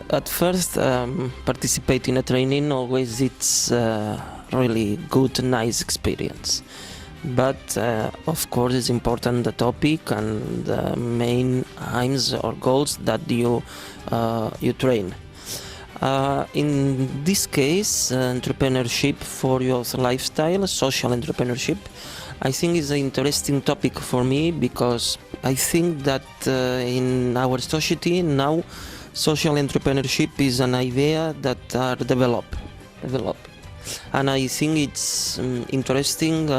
At first, participate in a training always it's really good, nice experience. But of course, it's important the topic and the main aims or goals that you train. In this case, entrepreneurship for your lifestyle, social entrepreneurship, I think is an interesting topic for me because I think that in our society now, social entrepreneurship is an idea that are developed, and I think it's interesting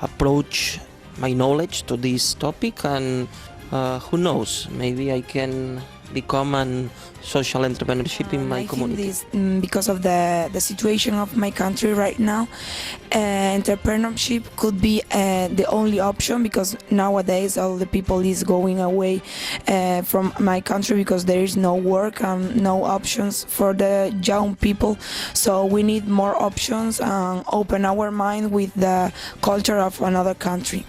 approach my knowledge to this topic, and who knows, maybe I can become a social entrepreneurship in my community. I think this, because of the situation of my country right now, entrepreneurship could be the only option, because nowadays all the people is going away from my country because there is no work and no options for the young people. So we need more options and open our mind with the culture of another country.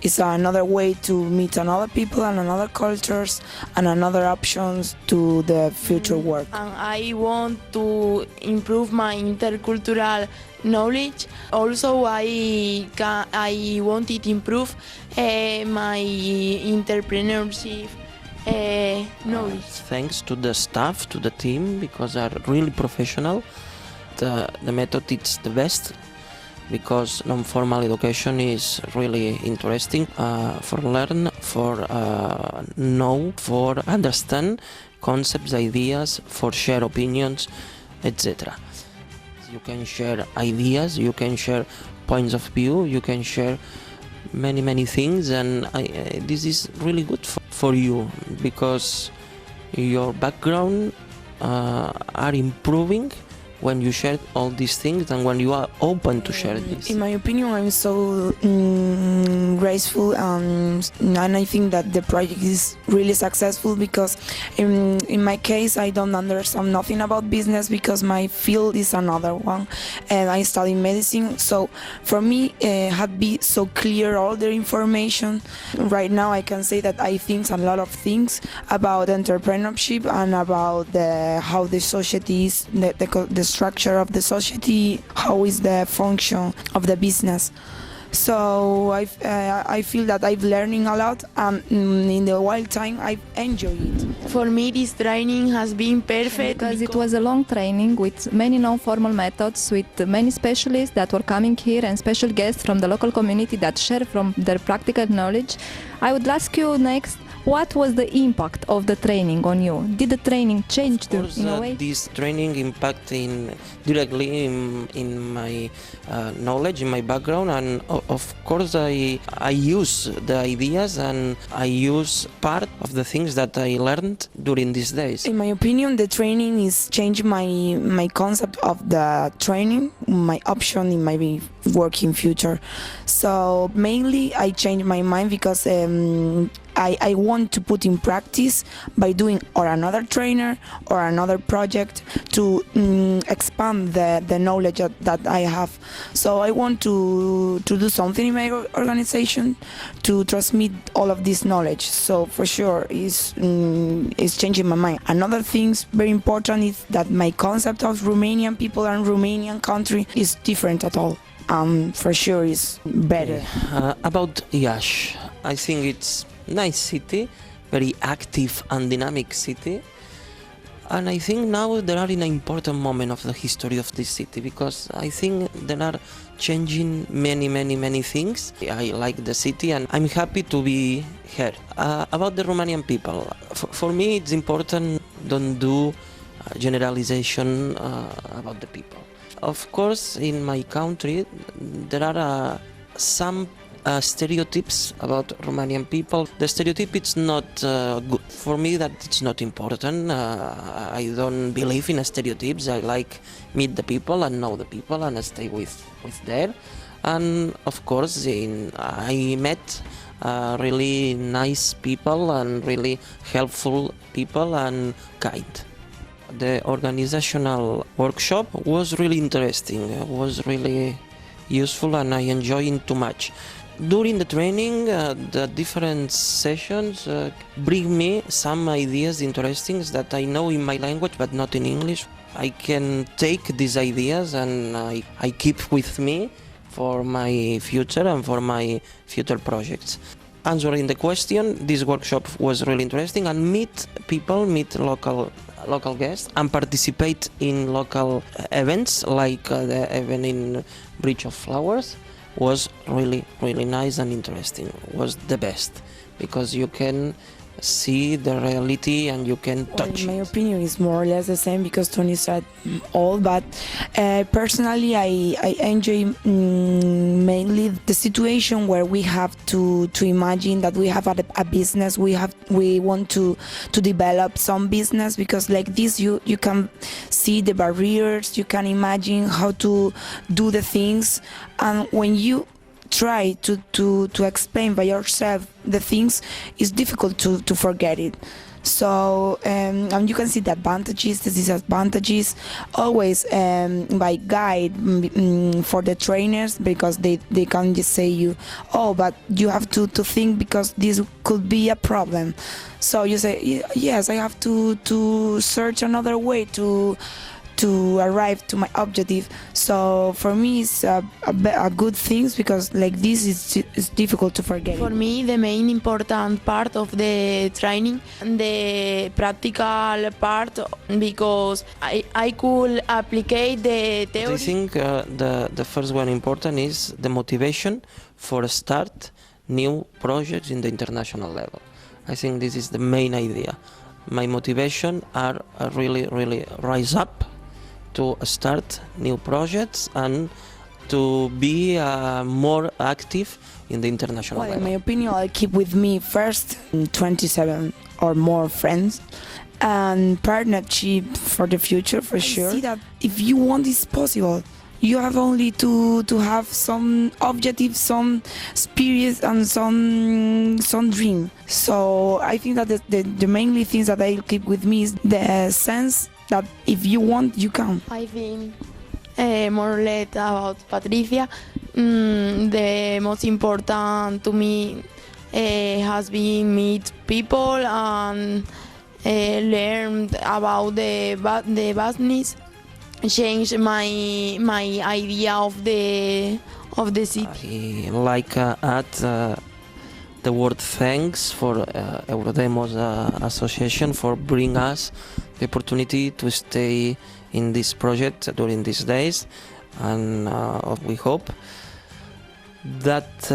It's another way to meet another people and another cultures and another options to the future work. And I want to improve my intercultural knowledge. Also, I wanted to improve my entrepreneurship knowledge. Thanks to the staff, to the team, because they are really professional. The method is the best, because non-formal education is really interesting for learn, for know, for understand concepts, ideas, for share opinions, etc. You can share ideas, you can share points of view, you can share many things, and this is really good for you because your background are improving when you share all these things and when you are open to share this. In my opinion, I'm so grateful, and I think that the project is really successful because in my case I don't understand nothing about business because my field is another one and I study medicine. So for me it had been so clear all the information. Right now I can say that I think a lot of things about entrepreneurship and about how the society is, the structure of the society, how is the function of the business. So I feel that I'm learning a lot, and in the wild time I enjoy it. For me, this training has been perfect because it was a long training with many non-formal methods, with many specialists that were coming here and special guests from the local community that share from their practical knowledge. I would ask you next, what was the impact of the training on you? Did the training change in a way? This training impacted directly in my knowledge, in my background, and of course I use the ideas and I use part of the things that I learned during these days. In my opinion, the training is changing my concept of the training, my option in my working future. So mainly I changed my mind because I want to put in practice by doing or another trainer or another project to expand the knowledge that I have. So I want to do something in my organization to transmit all of this knowledge. So for sure it's changing my mind. Another thing very important is that my concept of Romanian people and Romanian country is different at all. For sure is better. About Iași, I think it's nice city, very active and dynamic city, and I think now there are in an important moment of the history of this city because I think there are changing many things. I like the city and I'm happy to be here. About the Romanian people, for me it's important don't do generalization about the people. Of course in my country there are some stereotypes about Romanian people. The stereotype it's not good for me, that it's not important. I don't believe in stereotypes. I like meet the people and know the people and stay with there. And of course I met really nice people and really helpful people and kind. The organizational workshop was really interesting, was really useful and I enjoyed it too much. During the training, the different sessions bring me some ideas interesting that I know in my language but not in English. I can take these ideas and I keep with me for my future and for my future projects. Answering the question, this workshop was really interesting, and meet people, meet local guests, and participate in local events like the event in Bridge of Flowers. Was really nice and interesting. Was the best because you can see the reality and you can touch In my it. opinion, is more or less the same because Toni said all, but personally, I enjoy mainly the situation where we have to imagine that we have a business. We want to develop some business because like this, you can see the barriers. You can imagine how to do the things, and when you try to explain by yourself the things, it's difficult to forget it. So and you can see the advantages, the disadvantages, always by guide for the trainers, because they can just say you, oh, but you have to think because this could be a problem. So you say, yes, I have to search another way to arrive to my objective. So for me it's a good thing because like this is difficult to forget. For me, the main important part of the training, the practical part, because I could apply the theory. I think the first one important is the motivation for start new projects in the international level. I think this is the main idea. My motivation are really rise up to start new projects and to be more active in the international Well, level. in my opinion, I'll keep with me first 27 or more friends and partnership for the future for sure. See that if you want, it's possible. You have only to have some objective, some spirit, and some dream. So I think that the mainly things that I'll keep with me is the sense that if you want, you can. I think more or less about Patricia. The most important to me has been meet people and learn about the business, change my idea of the city. I like add the word thanks for EuroDEMOS association for bring us the opportunity to stay in this project during these days, and we hope that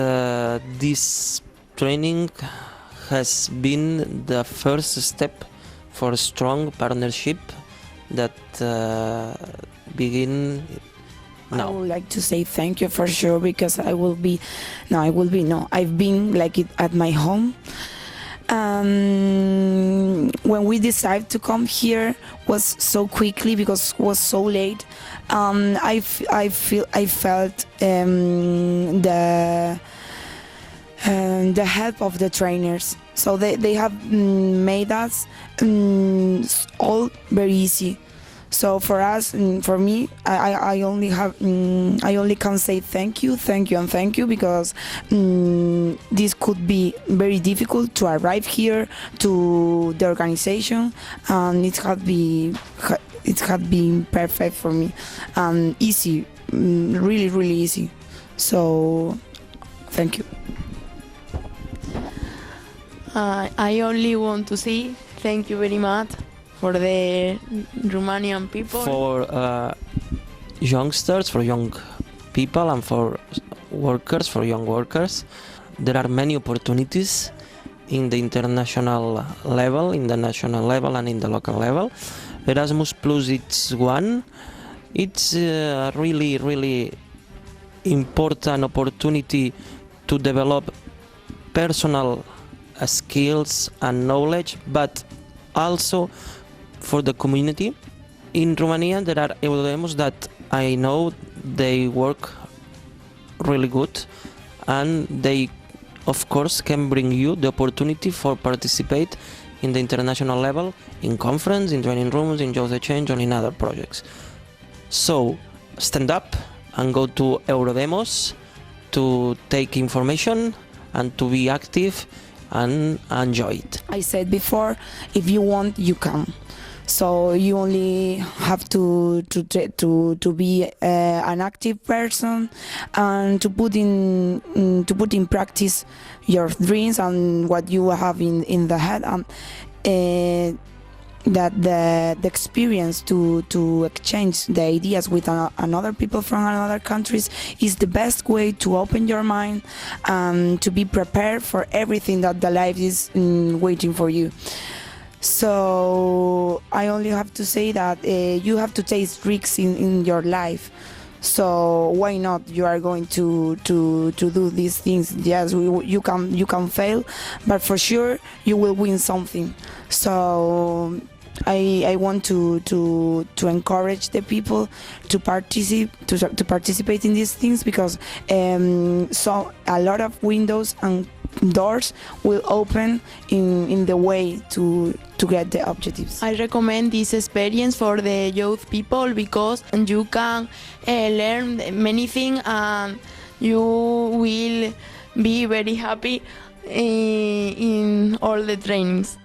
this training has been the first step for a strong partnership that begin now. I would like to say thank you for sure because I've been like it at my home. When we decided to come here was so quickly because it was so late. I felt the help of the trainers. So they have made us all very easy. So for us, for me, I only can say thank you, because this could be very difficult to arrive here to the organization, and it had been perfect for me and easy, really easy. So thank you. I only want to say thank you very much for the Romanian people. For youngsters, for young people, and for workers, for young workers, there are many opportunities in the international level, in the national level, and in the local level. Erasmus Plus, it's one. It's a really important opportunity to develop personal skills and knowledge, but also for the community. In Romania there are EuroDEMOS that I know they work really good, and they of course can bring you the opportunity for participate in the international level, in conference, in training rooms, in youth exchange, or in other projects. So stand up and go to EuroDEMOS to take information and to be active and enjoy it. I said before, if you want, you can. So you only have to be an active person and to put in practice your dreams and what you have in the head. That the experience to exchange the ideas with another people from another countries is the best way to open your mind and to be prepared for everything that the life is waiting for you. So I only have to say that you have to take risks in your life. So why not? You are going to do these things. Yes, you can fail, but for sure you will win something. So I want to encourage the people to participate in these things, because so a lot of windows and doors will open in the way to get the objectives. I recommend this experience for the youth people because you can learn many things and you will be very happy in all the trainings.